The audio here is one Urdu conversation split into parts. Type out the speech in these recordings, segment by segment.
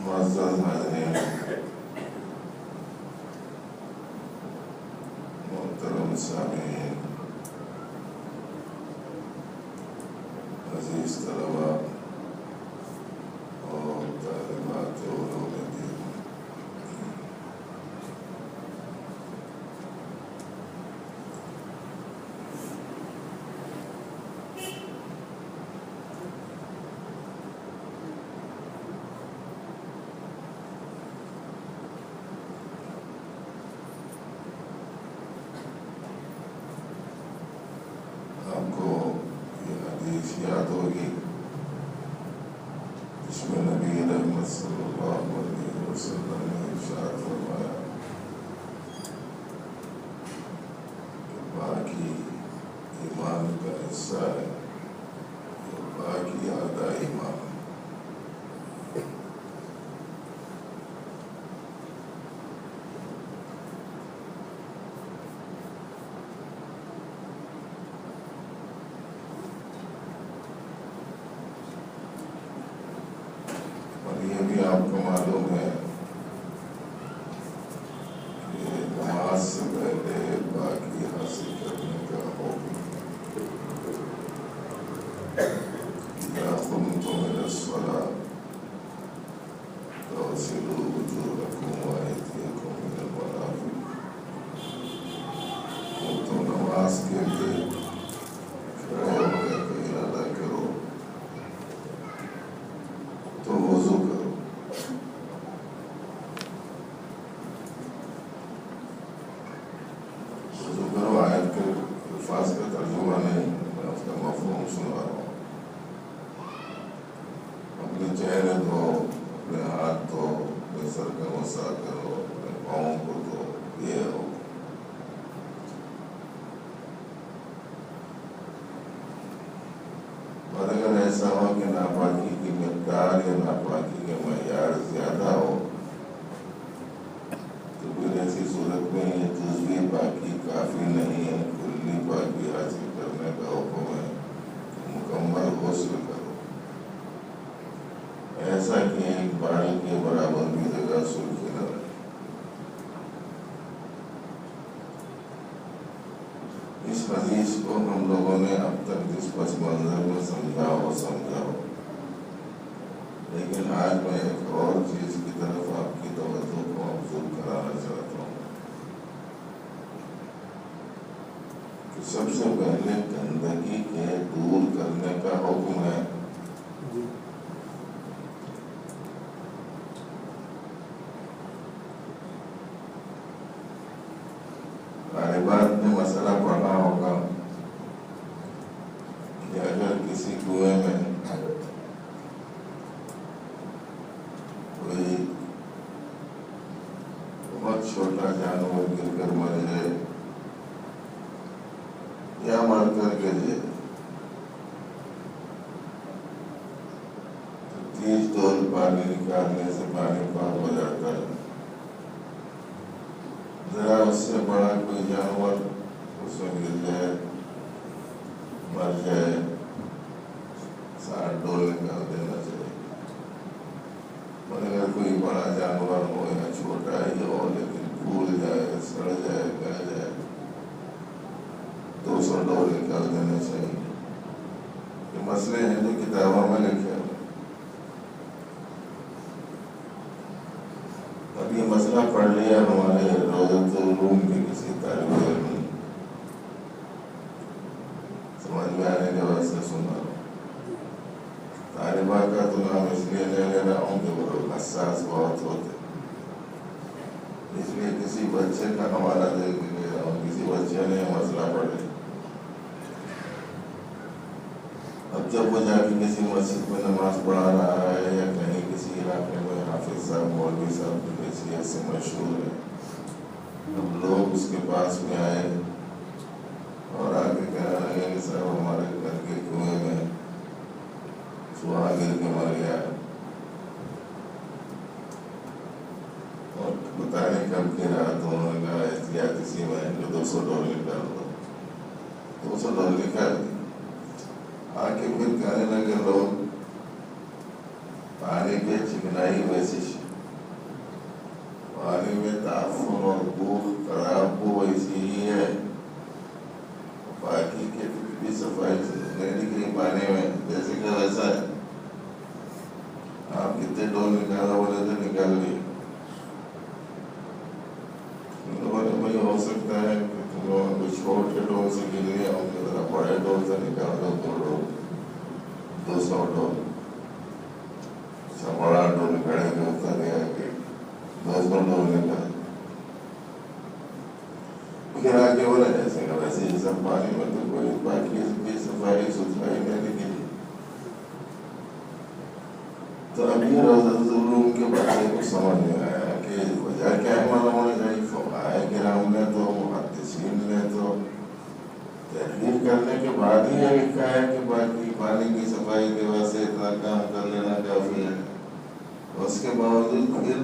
معزز حاضرین، محترم سامعین، عزیز طلباء اور طالبات علوم دین، آپ کو یہ حدیث یاد ہوگی جس میں نبی رحمت صلی اللہ علیہ وسلم نے ارشاد فرمایا کہ باقی ایمان کا حصہ ہے، باقی آدھا ایمان ہے۔ اور یہ بھی آپ کو معلوم ہے کہ نماز سے پہلے باقی حاصل کرنے کا حکم اذا قمتم الى الصلاة فاغسلوا وجوهكم وأيديكم إلى المرافق۔ تو نماز کے لیے کھڑے ہو کر کے ارادہ کرو تو وضو کرو۔ وضو کرو آیت کے الفاظ کا ترجمہ نہیں، میں اس کا مفہوم سنا رہا ہوں۔ اپنے چہرے دھو، اپنے ہاتھ دھو، اپنے سر کا مسح کرو، اپنے پاؤں کو دھو، یہ ہو۔ اور اگر ایسا ہو کہ ناپاکی کی مقدار یا ناپاکی کے معیار زیادہ ہو تو پھر ایسی صورت میں یہ جزوی پاکی کافی نہیں ہے، کلی پاکی حاصل کرنے کا حکم ہے کہ مکمل غسل کرو، ایسا کہ ایک باڑی کے برابر بھی جگہ سرخی نہ رہے۔ اس حدیث کو ہم لوگوں نے اب تک جس پس منظر میں سمجھا ہو، لیکن آج میں ایک اور چیز کی طرف آپ کی توجہ کو مبذول کرانا چاہتا ہوں کہ سب سے پہلے گندگی کے دور کرنے کا حکم ہے۔ غالباً نے مسئلہ پڑھا ہوگا کہ اگر کسی کنویں میں کوئی بہت چھوٹا جانور گر کر مر جائے یا مر کر گر جائے تو 30 ڈول پانی نکالنے سے پانی پاک ہو جاتا ہے۔ ذرا اس سے بڑا کوئی جانور اس میں گر جائے، مر جائے، 60 ڈول نکال دینا چاہیے۔ اور اگر کوئی بڑا جانور ہو یا چھوٹا ہی ہو لیکن پھول جائے، سڑ جائے، گل جائے، 200 ڈول نکال دینا چاہیے۔ یہ مسئلے ہیں جو کتابوں میں لکھے ہوئے۔ اور اب یہ مسئلہ پڑھ لیا ہمارے روزۃ العلوم کے کسی طالب علم نے، سمجھ میں آنے کے بعد سے سنا طالبہ کا تو نام اس لیے لے رہا ہوں کہ وہ لوگ حساس بہت ہوتے، اس لیے کسی بچے کا حوالہ دے کے لے رہا ہوں، کسی بچے نے مسئلہ پڑھ لیا، اب جب وہ جا کے کسی مسجد میں نماز پڑھا رہا ہے یا کہیں کسی علاقے میں حافظ صاحب مولوی صاحب کی حیثیت سے مشہور ہے، اب لوگ اس کے پاس میں آئے اور آگے کہہ رہے ہیں کہ صاحب ہمارے گھر کے کنویں میں چوہا گر کے مر گیا اور پتہ نہیں کب گرا، تو انہوں نے کہا احتیاط اسی میں $200 نکال دو، $200 نکال دی، آگے پھر کہنے لگے لوگ پانی کے چکنائی ویسی، پانی میں تعفن اور بو خراب بو ایسی ہی ہے، باقی کے بھی صفائی نہیں نکلی پانی میں جیسے کہ ویسا ہے، آپ کتنے ڈول نکالا بولے تو نکال لیے، بھائی ہو سکتا ہے کہ تم لوگوں کو چھوٹے ڈول سے گر لیا ہوں کہ ذرا بڑے ڈول سے نکال دو، 200 ڈول، بڑا ڈول کھڑے کے اتر گیا کہ 200 ڈول نکال، پھر آگے بولے ایسے کہ ویسے ہی سب پانی میں تو کوئی باقی بھی صفائی ستھرائی نہیں نکلی، تو اب یہ روزۃ العلوم کے بارے کو سمجھ میں آیا کہ وجہ کیا ہے معلوم ہونا چاہیے، فقہائے کرام نے تو محدثین نے تو تحقیق کرنے کے بعد ہی یہ لکھا ہے کہ باقی پانی کی صفائی کے واسطے اتنا کام کر لینا کافی ہے، اس کے باوجود پھر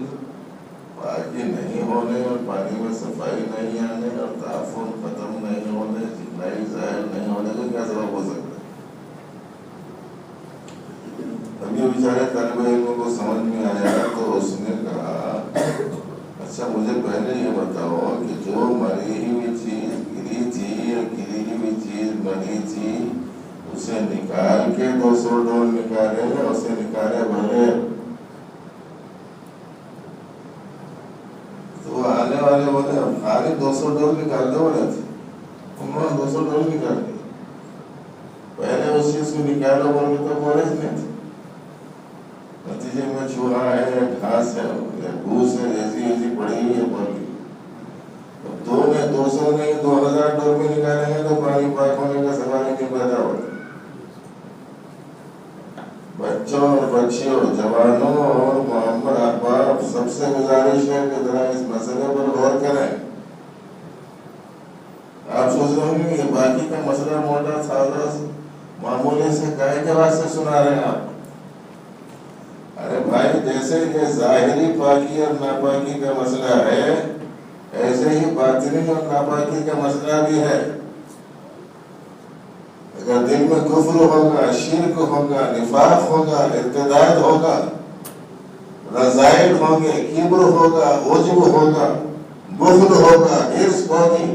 باقی نہیں ہونے اور پانی میں صفائی نہیں آنے اور تعفن ختم نہیں ہونے، چکنائی ظاہر نہیں ہونے کا کیا سبب ہو سکتا ہے؟ اب یہ بیچارے طالب علموں کو سمجھ میں آیا تو اس نے کہا اچھا مجھے پہلے یہ بتاؤ کہ جو مری ہوئی چیز گری تھی یا گری ہوئی چیز مری تھی اسے نکال کے 200 ڈول نکالے یا اسے نکالے بغیر؟ تو آنے والے بولے اب خالی 200 ڈول نکال دو بولے تھے، انہوں نے 200 ڈول نکال دی، پہلے اس چیز کو نکالو بول کے تو بولے نہیں تھے، نتیجے میں چوہا ہے یا گھاس ہے یا گھوس ہے ایسی ایسی پڑی ہوئی ہے پڑ گئی، اب 200 نہیں 2000 ڈول میں نکالیں گے تو پانی پاک ہونے کا سوال ہی نہیں پیدا ہوتا۔ بچوں اور بچیوں، جوانوں اور معمر احباب سب سے گزارش ہے کہ ذرا اس مسئلے پر غور کریں۔ آپ سوچ رہے ہوں گے کہ باقی کا مسئلہ موٹا سادہ معمولی سے کہے کے واسطے سنا رہے ہیں آپ؟ ارے بھائی جیسے یہ ظاہری پاکی اور ناپاکی کا مسئلہ ہے ایسے ہی باطنی اور ناپاکی کا مسئلہ بھی ہے۔ اگر دل میں کفر ہوگا، شرک ہوگا، نفاق ہوگا، ارتداد ہوگا، رذائل ہوں گے، کبر ہوگا، عجب ہوگا، بخل ہوگا، حرص ہوگی،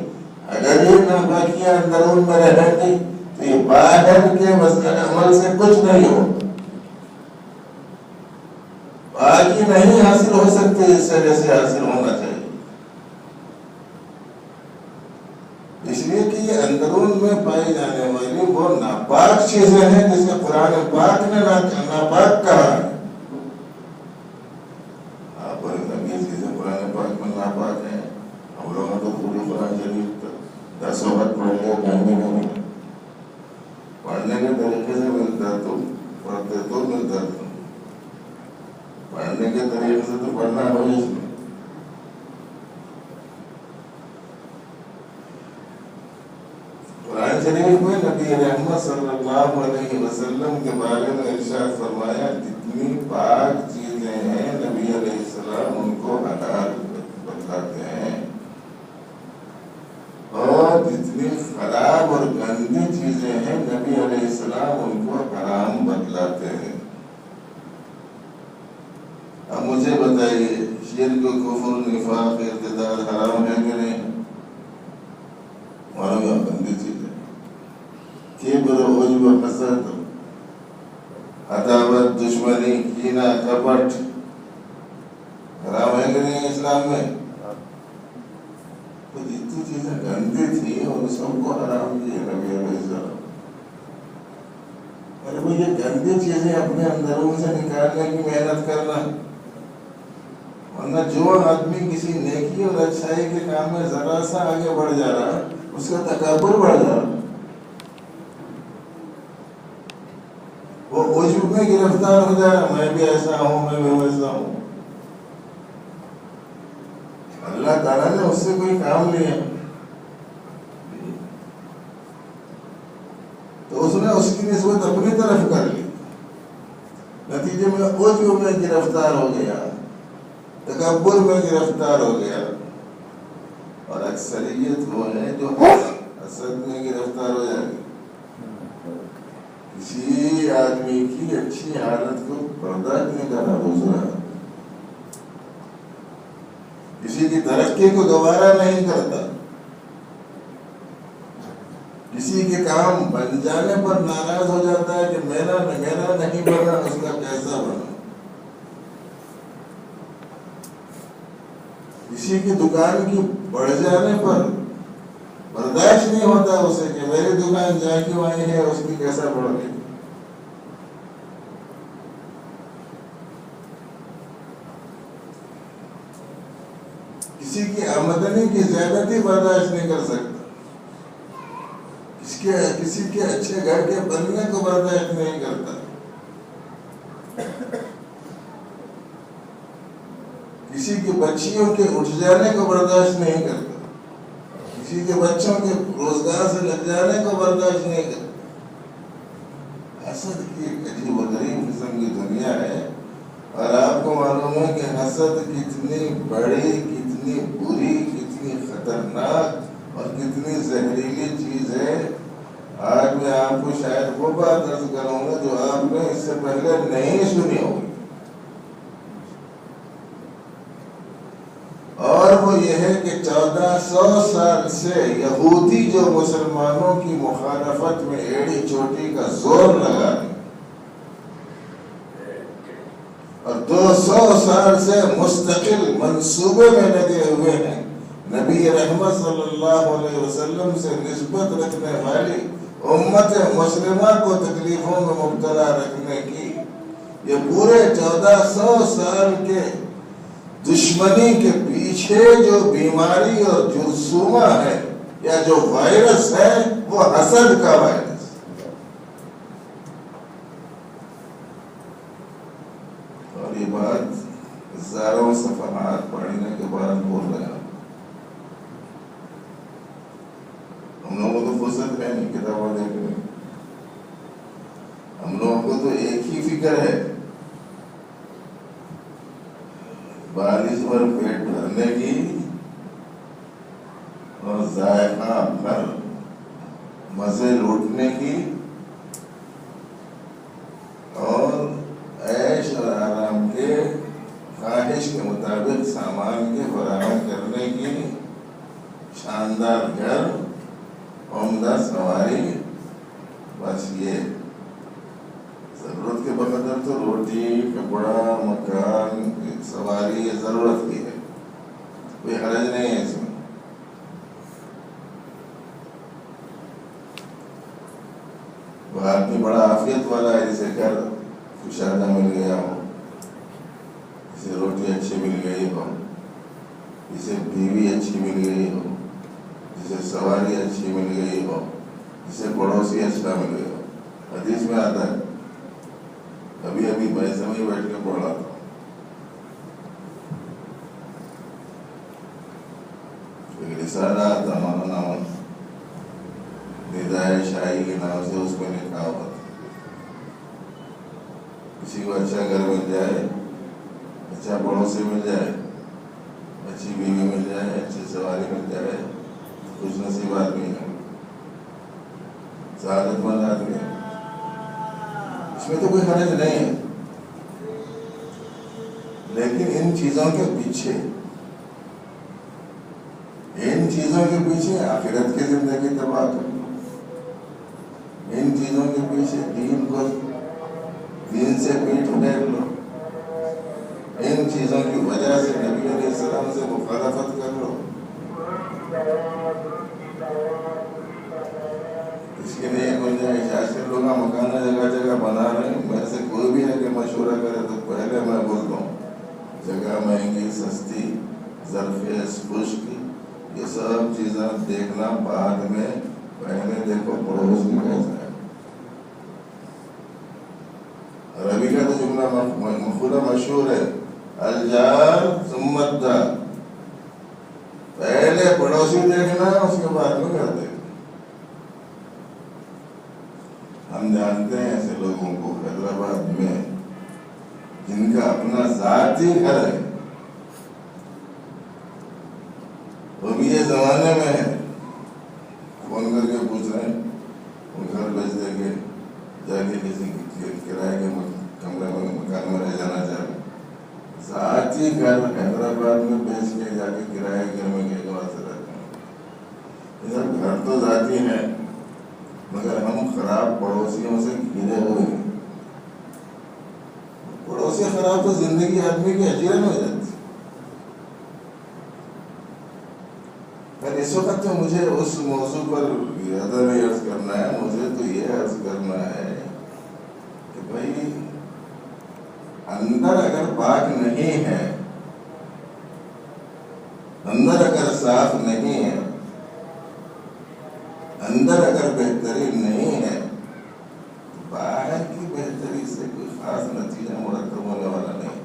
اگر یہ ناپاکیاں اندرون میں رہیں گی تو یہ باہر کے مسئلہ عمل سے کچھ نہیں ہوگا، باقی نہیں حاصل ہو سکتے اس سے جیسے حاصل ہونا چاہیے، اس لیے کہ یہ اندرون میں پائی جانے والی وہ ناپاک چیزیں ہیں جسے قرآن پاک نے ناپاک کہا ہے۔ آپ یہ چیزیں قرآن پاک میں ناپاک ہیں، ہم لوگوں تو پوری قرآن شریف 10 وقت پڑھ لیا کہیں نہیں، پڑھنے کے طریقے سے ملتا تو پڑھتے تو ملتا تو پڑھنے کے طریقے سے تو پڑھنا ہو اس میں۔ قرآن شریف میں نبی رحمت صلی اللہ علیہ وسلم کے بارے میں ارشاد فرمایا جتنی پاک چیزیں ہیں نبی علیہ السلام ان کو حلال بتلاتے ہیں، اور جتنی خراب اور گندی چیزیں ہیں نبی علیہ السلام ان کو حرام بتلاتے ہیں۔ اب مجھے بتائیے شرک، کفر، نفاق، ارتداد حرام ہے کہ نہیں؟ معلوم ہے گندی چیز ہے۔ کبر، عجب، حسد، عداوت، دشمنی، کینہ، کپٹ حرام ہے کہ نہیں؟ اسلام میں تو جتنی چیزیں گندی تھی اور سب کو حرام کیے نبی علیہ السلام. ارے وہ یہ گندی چیزیں اپنے اندروں سے نکالنے کی محنت کرنا، ورنہ جو آدمی کسی نیکی اور اچھائی کے کام میں ذرا سا آگے بڑھ جا رہا اس کا تکبر بڑھ جا رہا، وہ عجب میں گرفتار ہو جا رہا، میں بھی ایسا ہوں، میں بھی ویسا ہوں. اللہ تعالیٰ نے اس سے کوئی کام لیا تو اس نے اس کی نسبت اپنی طرف کر لی، نتیجے میں عجب میں گرفتار ہو گیا، تکبر میں گرفتار ہو گیا. اور اکثریت وہ ہے جو حسد میں گرفتار ہو جائے گی. کسی آدمی کی اچھی حالت کو برداشت نہیں کرنا دوسرا، کسی کی ترقی کو گوارا نہیں کرتا، کسی کے کام بن جانے پر ناراض ہو جاتا ہے کہ میرا نہیں بنا، اس کا کیسا بنا. کسی کی دکان کی بڑھ جانے پر برداشت نہیں ہوتا اسے کہ میری دکان جا کیوں آئی ہے، اس کی کیسا بڑھ گئی. کسی کی آمدنی کی زیادتی برداشت نہیں کر سکتا، کسی کے اچھے گھر کے بننے کو برداشت نہیں کرتا، کسی کی بچیوں کے اٹھ جانے کو برداشت نہیں کرتا، کسی کے بچوں کے روزگار سے لگ جانے کو برداشت نہیں کرتا. حسد کی ایک عجیب و غریب قسم کی دنیا ہے، اور آپ کو معلوم ہے کہ حسد کتنی بڑی، کتنی بری، کتنی خطرناک اور کتنی زہریلی چیز ہے. آج میں آپ کو شاید وہ بات عرض کروں گا جو آپ نے اس سے پہلے نہیں سنی ہوگی، اور وہ یہ ہے کہ 1400 سال سے یہودی جو مسلمانوں کی مخالفت میں ایڑی چوٹی کا زور لگا رہے اور 200 سال سے مستقل منصوبے میں لگے ہوئے ہیں نبی رحمت صلی اللہ علیہ وسلم سے نسبت رکھنے والی امت مسلمہ کو تکلیفوں میں مبتلا رکھنے کی، یہ پورے 1400 سال کے دشمنی کے پیچھے جو بیماری اور جرثومہ ہے یا جو وائرس ہے وہ حسد کا وائرس. اور یہ بات ہزاروں صفحات پڑھنے کے بعد بول رہا ہوں. ہم لوگوں کو تو فرصت ہے نہیں کتابوں دیکھنے، ہم لوگوں کو تو ایک ہی فکر ہے، 42 بار پیٹ بھرنے کی اور ذائقہ بھر مزے لوٹنے کی اور عیش اور آرام کے خواہش کے مطابق سامان کے فراہم کرنے کی، شاندار گھر، عمدہ سواری، بس یہ ضرورت کے بقدر تو روٹی، کپڑا، مکان، سواری یہ ضرورت کی ہے، کوئی حرج نہیں ہے اس میں. وہ آدمی بڑا عافیت والا ہے جسے گھر کشادہ مل گیا ہو، جسے روٹی اچھی مل گئی ہو، جسے بیوی اچھی مل گئی ہو، جسے سواری اچھی مل گئی ہو، جسے پڑوسی اچھا مل گیا ہو. حدیث میں آتا ہے، ابھی میں سمجھ بیٹھ کے پڑھ رہا تھا، ایک رسالہ آتا مولانا ندائے شاہی کے نام سے، اس میں لکھا ہوا تھا کسی کو اچھا گھر مل جائے، اچھا پڑوسی مل جائے، اچھی بیوی مل جائے، اچھی سواری مل جائے، خوش نصیب آدمی ہے، سعادت مند آدمی ہے، اس میں تو کوئی حرج نہیں ہے. لیکن ان چیزوں کے پیچھے آخرت کی زندگی تباہ کر لو، ان چیزوں کے پیچھے دین سے پیٹ پھیر لو، ان چیزوں کی وجہ سے نبی علیہ علیہ السلام سے مخالفت کر لو. اس کے لیے گنجائش آج لوگ مکان جگہ جگہ بنا رہے ہیں. میرے سے کوئی بھی ہے کہ مشورہ کرے تو پہلے میں بولتا ہوں جگہ مہنگی سستی ظرفیت خشک یہ سب چیزیں دیکھنا بعد میں. پہلے دیکھو پڑوس میں کیسا ہے. ربی کا تو جملہ خدا مشہور ہے الجار ثم الدار. پہلے پڑوسی دیکھنا اس کے بعد میں گھر دیکھنا. ہم جانتے ہیں ایسے لوگوں کو حیدرآباد میں جن کا اپنا ذاتی گھر ہے, وہ بھی یہ زمانے میں ہے فون کر کے پوچھ رہے ہیں وہ گھر بیچ دیں گے جا کے کسی کرائے کے کمرے میں مکان میں رہ جانا چاہ رہے. ذاتی گھر حیدرآباد میں بیچ کے جا کے کرائے گھر میں کہیں اور سے رہتے ہیں. یہ سب گھر تو ذاتی ہے مگر ہم خراب پڑوسیوں سے گھرے ہوئے ہیں. پڑوسی خراب تو زندگی آدمی کی حجیرن ہو جاتی. اس وقت تو مجھے اس موضوع پر زیادہ نہیں عرض کرنا ہے. مجھے تو یہ عرض کرنا ہے کہ بھائی اندر اگر پاک نہیں ہے, اندر اگر صاف نہیں ہے, اندر اگر بہتری نہیں ہے تو باہر کی بہتری سے کوئی خاص نتیجہ مرتب ہونے والا نہیں.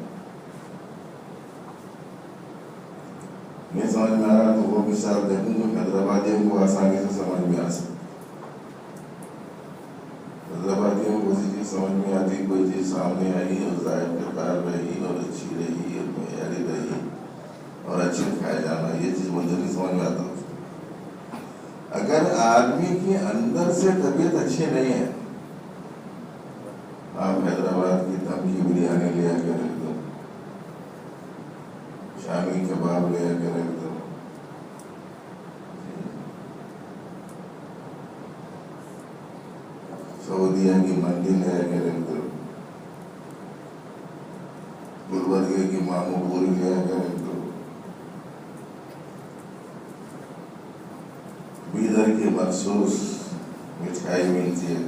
نہیں سمجھ میں آ رہا تو وہ مثال دیکھوں جو حیدرآبادیوں کو آسانی سے سمجھ میں آ سکتی. حیدرآبادیوں کو کسی چیز سمجھ میں آتی, کوئی چیز سامنے آئی اور ظاہر کردار رہی اور اچھی رہی اور معیاری رہی اور اچھے کھائے جانا, یہ چیز مجھے نہیں سمجھ میں آتا. اگر آدمی کی اندر سے طبیعت اچھی نہیں ہے, آپ حیدرآباد کی دم کی بریانی لے آ کے رکھ دو, شامی کباب لے آ کے رکھ دو, سعودیہ کی منڈی لے آ کے رکھ دو, گلبرگے کی مامو پوری لے آ کے رکھ دو, بیدر کی مخصوص مٹھائی ملتی ہے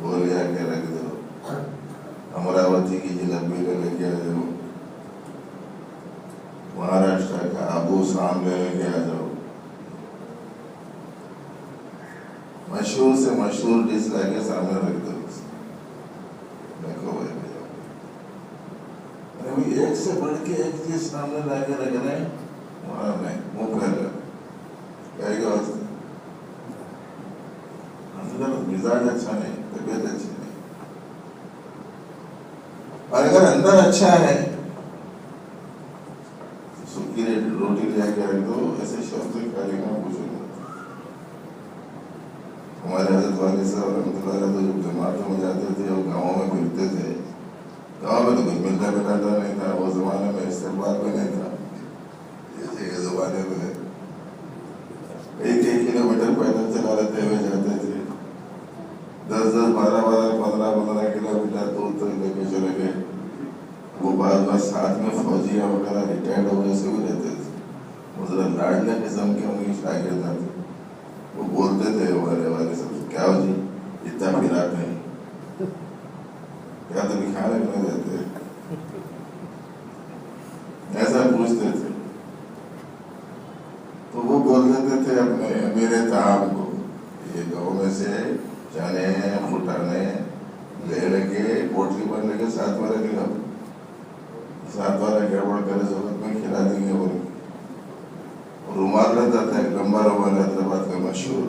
وہ لے آ کے رکھ دو, امراوتی کی جلیبی لے کے آ جاؤ, مہاراشٹر کا آبو سام لے کے آ جاؤ, مشہور سے مشہور ڈش لا کے سامنے رکھ دو. دیکھو بھائی ایک سے بڑھ کے ایک چیز سامنے لا کے رکھ رہے ہیں, وہاں نہیں منہ پھیل کہے گا اندر مزاج اچھا نہیں, طبیعت اچھی نہیں. اور اگر اندر اچھا ہے سکی روٹی لے کے رکھ دو, ایسے شخص سے کھا لے گا پوچھو. ہمارے حضرت والد صاحب رحمۃ اللہ علیہ تو جب جماعتوں میں جاتے تھے اور گاؤں میں پھرتے تھے, گاؤں میں تو کچھ ملتا بتاتا نہیں تھا. وہ زمانے میں استقبال بھی نہیں تھا جیسے یہ زمانے میں. ایک کلو میٹر پیدل چلا لیتے ہوئے جاتے تھے, 10 12 15 کلو میٹر دور تک لے کے چلے گئے. وہ بعض ساتھ میں فوجیاں وغیرہ ریٹائرڈ ہونے سے بھی رہتے تھے. وہ ذرا لاڈلے قسم کے ان کی شاگرد تھے. وہ بولتے تھے ہمارے والے سب سے, کیا ہو جی اتنا پھراتے ہیں, کیا تو کھانے نہیں دیتے, ایسا پوچھتے تھے. تو وہ بول دیتے تھے اپنے میرے طعام کو, یہ گاؤں میں سے چنے پھٹانے لے لے کے پوٹلی پر لے کے ساتھ میں رکھ لو, ساتھ والا گڑبڑ کرے ضرورت میں کھلا دیں گے. بولے رومال رہتا تھا, ایک لمبا رومال حیدرآباد کا مشہور,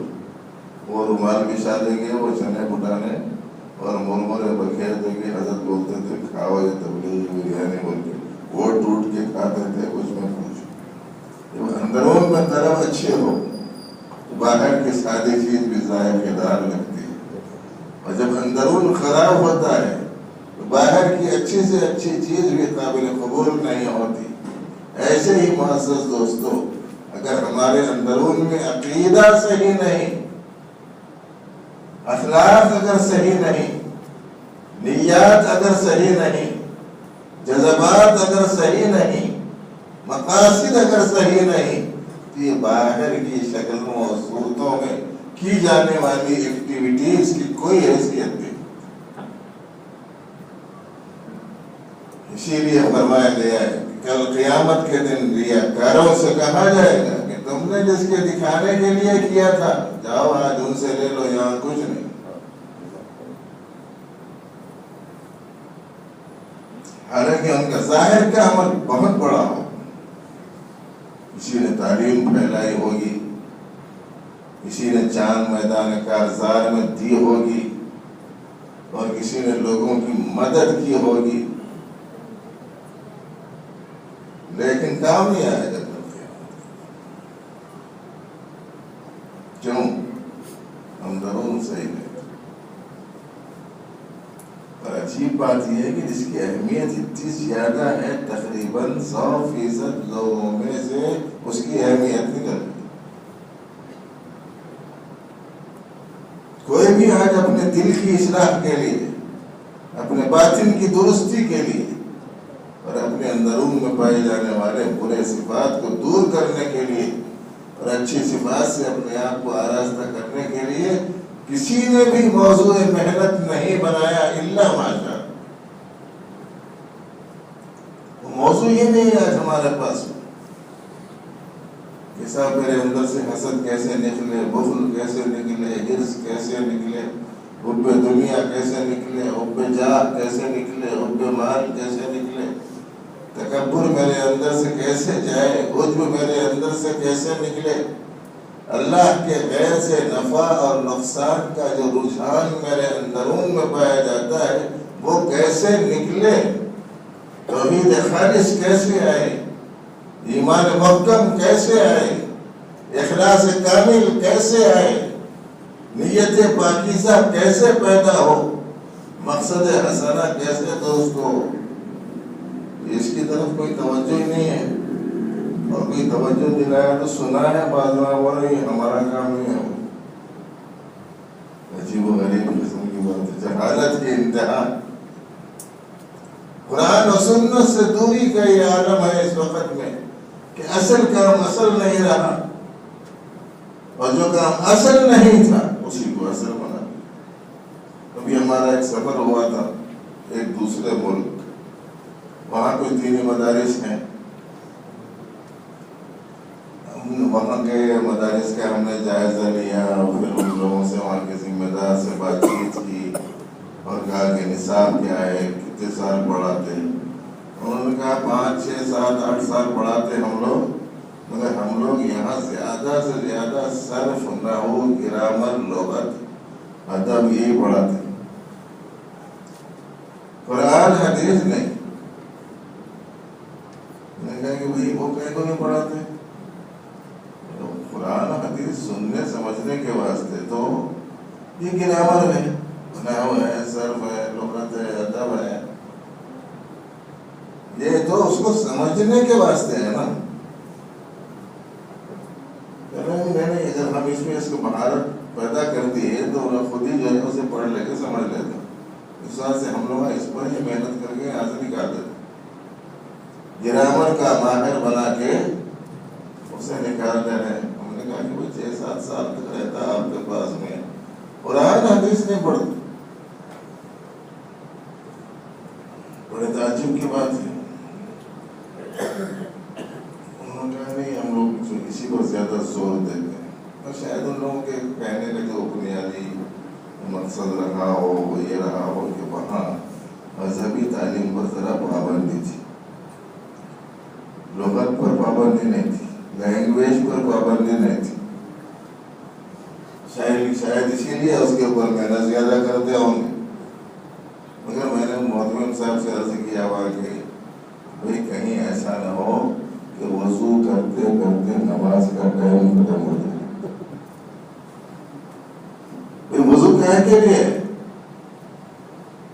وہ رومال بچھا دیں گے, وہ چنے پھٹانے اور مرمرے بکھیر دیں گے. حضرت بولتے تھے کھاؤ یہ تبلیغی بریانی بول کے, وہ ٹوٹ کے کھاتے تھے. کچھ میں پوچھو, جب اندرون میں طرف اچھے ہو تو باہر کی سادی چیز بھی ذائقے دار لگتی ہے, اور جب اندرون خراب ہوتا ہے تو باہر کی اچھی سے اچھی چیز بھی قابل قبول نہیں ہوتی. ایسے ہی معزز دوستو, اگر ہمارے اندرون میں عقیدہ صحیح نہیں, اخلاق اگر صحیح نہیں, نیات اگر صحیح نہیں, جذبات اگر صحیح نہیں, مقاصد اگر صحیح نہیں تو یہ باہر کی شکلوں اور صورتوں میں کی جانے والی ایکٹیویٹیز کی کوئی حیثیت نہیں. اسی لیے فرمایا گیا ہے کہ کل قیامت کے دن ریاکاروں سے کہا جائے گا کہ تم نے جس کے دکھانے کے لیے کیا تھا جاؤ آج ان سے لے لو، یہاں کچھ نہیں. حالانکہ ان کا ظاہر کا عمل بہت بڑا ہو. کسی نے تعلیم پھیلائی ہوگی، کسی نے چاند میدان کارزار میں دی ہوگی، اور کسی نے لوگوں کی مدد کی ہوگی، لیکن کام نہیں آیا جب تک. کیوں؟ اندرون صحیح نہیں. اور عجیب بات یہ ہے کہ جس کی اہمیت اتنی زیادہ ہے تقریباً 100% لوگوں میں سے اس کی اہمیت نہیں کرتے. کوئی بھی آج اپنے دل کی اصلاح کے لیے، اپنے باطن کی درستی کے لیے اور اپنے اندرون میں پائے جانے والے برے صفات کو دور کرنے کے لیے اور اچھی صفات سے اپنے آپ کو آراستہ کرنے کے لیے کسی نے بھی موضوع محنت نہیں بنایا الا ماشاء. موضوع یہ نہیں ہے آج ہمارے پاس کہ صاحب میرے اندر سے حسد کیسے نکلے، بخل کیسے نکلے، حرص کیسے نکلے، حب دنیا کیسے نکلے، حب جاہ کیسے نکلے، حب مال کیسے نکلے، تکبر میرے اندر سے کیسے جائے، عجب میرے اندر سے کیسے نکلے، اللہ کے غیر سے نفع اور نقصان کا جو رجحان میرے اندرون میں پایا جاتا ہے وہ کیسے نکلے، توحید خالص کیسے آئے، ایمان محکم کیسے آئے، اخلاص کامل کیسے آئے، نیت پاکیزہ کیسے پیدا ہو، مقصد حسنہ کیسے دوست ہو. اس کی طرف کوئی توجہ ہی نہیں ہے. اور کوئی توجہ دلایا تو سنا ہے بعض وہ نہیں، ہمارا کام نہیں ہے. عجیب و غریب قسم کی بات ہے، جہالت کی انتہا. قرآن و سنت سے دوری کا یہ عالم ہے اس وقت میں کہ اصل کام اصل نہیں رہا، اور جو کام اصل نہیں تھا اسی کو اصل بنا. ابھی ہمارا ایک سفر ہوا تھا ایک دوسرے ملک، وہاں کوئی دینی مدارس ہیں. وہاں کے مدارس کا ہم نے جائزہ لیا، پھر ان لوگوں سے وہاں کے ذمہ دار سے بات چیت کی اور کہا کہ نصاب کیا ہے، کتنے سال پڑھاتے. انہوں نے کہا 5 6 7 8 سال پڑھاتے ہم لوگ، مگر ہم لوگ یہاں زیادہ سے زیادہ صرف، نحو، گرامر، لغت، ادب یہی پڑھاتے، قرآن حدیث نہیں. میں نے کہا کہ بھائی وہ کہیں کو نہیں پڑھاتے. قرآن حدیث سننے سمجھنے کے واسطے تو یہ گرامر ہے، نحو ہے، صرف ہے، لغت ہے، ادب ہے، یہ تو اس کو سمجھنے کے واسطے ہے نا. نہیں، اگر ہم اس میں اس کو مہارت پیدا کر دیے تو خود ہی جو ہے اسے پڑھ لے کے سمجھ لیتے. اس وجہ سے ہم لوگ اس پر ہی محنت کر کے یہاں سے نکال دیتے، گرامر کا ماہر بنا کے اسے نکال دے رہے. ہم نے کہا کہ وہ 6 7 سال تک رہتا آپ کے پاس میں قرآن حدیث نہیں پڑھتے. بڑے تعجب کی بات ہے. انہوں نے کہا نہیں، ہم لوگ اسی پر زیادہ زور دیتے ہیں. اور شاید ان لوگوں کے کہنے کا جو بنیادی مقصد رہا ہو وہ یہ رہا ہو کہ وہاں مذہبی تعلیم پر ذرا پابندی تھی، لغت پر پابندی نہیں تھی، لینگویج پر پابندی نہیں تھی. شاید اسی لیے اس کے اوپر محنت زیادہ کرتے ہوں گے. مگر میں نے محتمم صاحب سے عرض کیا ہوا کہ بھائی کہیں ایسا نہ ہو کہ وضو کرتے کرتے نماز کا ٹائم ختم ہو جائے. وضو کہنے کے لیے،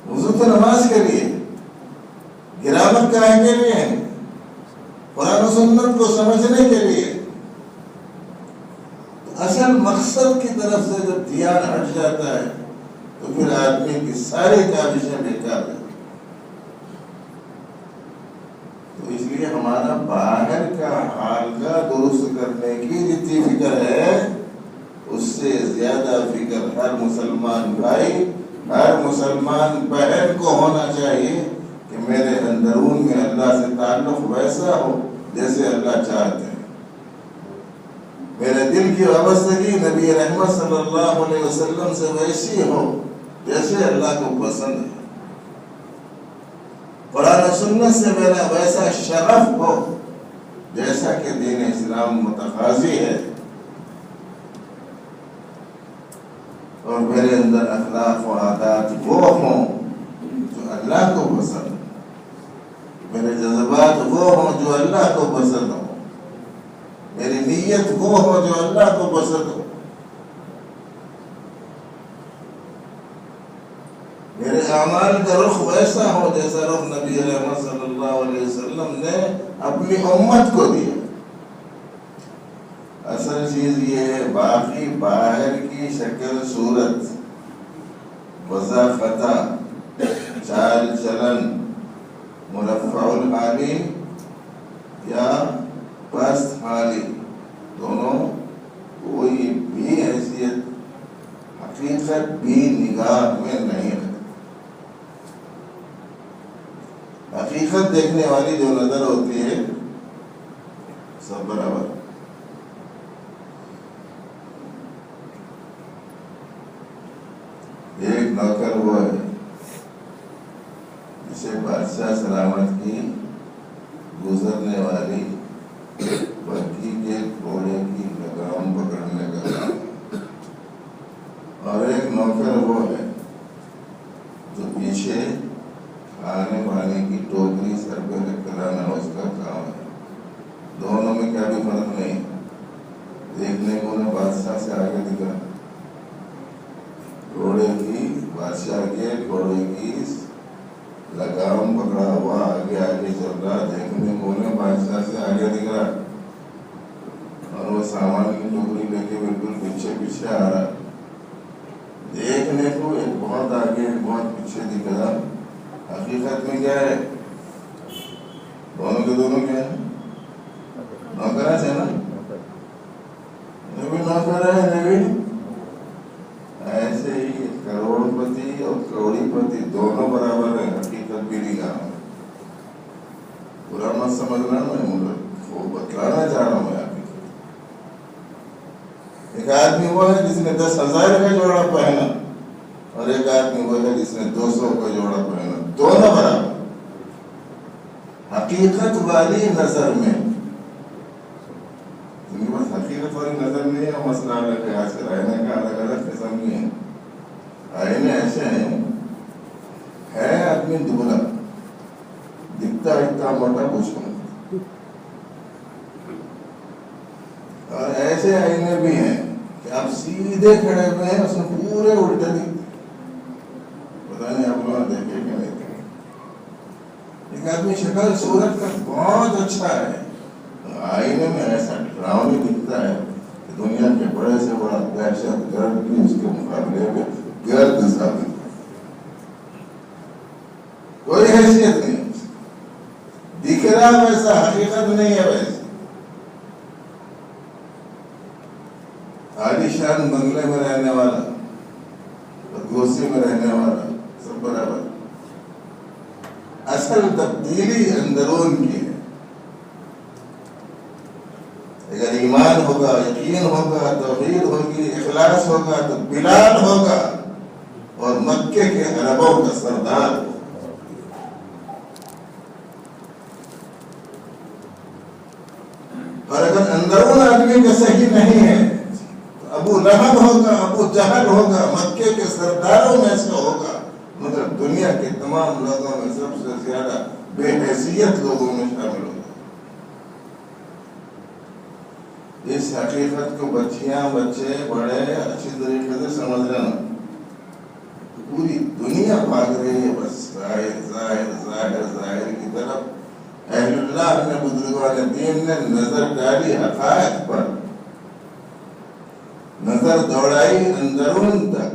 وضو تو نماز کے لیے، گرامر کہنے کے لیے، قرآن و سنت کو سمجھنے کے لیے. اصل مقصد کی طرف سے جب دھیان ہٹ جاتا ہے تو پھر آدمی کی ساری کاوشیں بیکار ہے. تو اس لیے لیے ہمارا باہر کا حال کا درست کرنے کی جتنی فکر ہے اس سے زیادہ فکر ہر مسلمان بھائی ہر مسلمان بہن کو ہونا چاہیے کہ میرے اندرون میں اللہ سے تعلق ویسا ہو جیسے اللہ چاہتے ہیں. میرے دل کی وابستگی نبی رحمت صلی اللہ علیہ وسلم سے ویسی ہو جیسے اللہ کو پسند ہے. قرآن و سنت سے میرا ویسا شغف ہو جیسا کہ دین اسلام متقاضی ہے. اور میرے اندر اخلاق و عادات وہ ہوں جو اللہ کو پسند ہو. میرے جذبات وہ ہوں جو اللہ کو پسند ہو. میری نیت وہ ہو جو اللہ کو پسند ہو. میرے اعمال کا رخ ویسا ہو جیسا رخ نبی رحمت صلی اللہ علیہ وسلم نے اپنی امت کو دیا. اصل چیز یہ ہے باقی باہر کی شکل صورت وضافتہ چال چلن مرفع الحالی یا پست حالی دونوں کوئی بھی حیثیت حقیقت بھی نگاہ میں نہیں رکھتی. حقیقت دیکھنے والی جو نظر ہوتی ہے سب برابر. ایک نوکر وہ ہے جسے بادشاہ سلامت کی گزرنے والی بکی کے گھوڑے کی لگام پکڑنے کا کام. اور ایک نوکر وہ ہے جو پیچھے کھانے پانے کی ٹوکری سر پہ رکھ کر لانا اس کا کام ہے. دونوں میں کیا بھی فرق نہیں. دیکھنے کو نہ بادشاہ سے آگے دکھا گھوڑے کی بادشاہ کے گھوڑے کی لگام پکڑا ہوا آگے آگے چل رہا. دیکھنے کو نہ بادشاہ سے آگے دکھ رہا اور وہ سامان کی ٹوکری لے کے بالکل پیچھے پیچھے آ رہا. دیکھنے کو ایک بہت آگے ایک بہت پیچھے دکھ رہا. حقیقت میں کیا ہے دونوں کے دونوں کیا ہے نوکر ہے نا. یہ بھی نوکر ہے یہ بھی. ایسے ہی کروڑ پتی اور کروڑی پتی دونوں برابر ہیں. حقیقت بھی نہیں کہا میں برا مت سمجھنا. میں وہ بتلانا چاہ رہا ہوں. میں ایک آدمی وہ ہے جس نے 10,000 کا جوڑا پہنا اور ایک آدمی وہ ہے جس نے 200 کا جوڑا پہنا. دونوں برابر. حقیقت والی نظر میں بس حقیقت والی نظر میں ہے مسئلہ الگ ہے. آج کل آئینے کا الگ الگ قسم نہیں ہے. آئینے ایسے ہیں ہے آدمی دبلا دکھتا اتنا موٹا پوچھتا اور ایسے آئینے بھی ہیں کہ آپ سیدھے کھڑے ہوئے ہیں اس میں پورے الٹے دکھتے. پتا نہیں آپ لوگ دیکھے کہ نہیں دیکھے. ایک آدمی شکل صورت کا بہت اچھا ہے آئینے میں ایسا ڈراؤنی دکھتا ہے کہ دنیا کے بڑے سے بڑا دہشت گرد بھی اس کے مقابلے میں گرد ثابت ہے. کوئی حیثیت نہیں دکھ رہا ویسا حقیقت نہیں ہے. ویسے عالی شان بنگلے میں رہنے والا کرسی میں رہنے والا سب برابر. اصل تبدیلی اندرون کی ہے. اگر ایمان ہوگا یقین ہوگا توحید ہوگی اخلاص ہوگا تو بلال ہوگا اور مکے کے عربوں کا سردار ہوگا. اور اگر اندرون آدمی کا صحیح نہیں ہے تو ابو لہب ہوگا ابو جہل ہوگا مکے کے سرداروں میں سے ہوگا مگر دنیا کے تمام لوگوں میں سب سے زیادہ بے حیثیت لوگوں میں شامل ہوگا. اس حقیقت کو بچیاں بچے بڑے اچھی طریقے سے سمجھ لینا. پوری دنیا بھاگ رہی ہے بس ظاہر ظاہر ظاہر ظاہر کی طرف. اہل اللہ نے بزرگان دین نے نظر ڈالی حقائق پر. نظر دوڑائی اندرون تک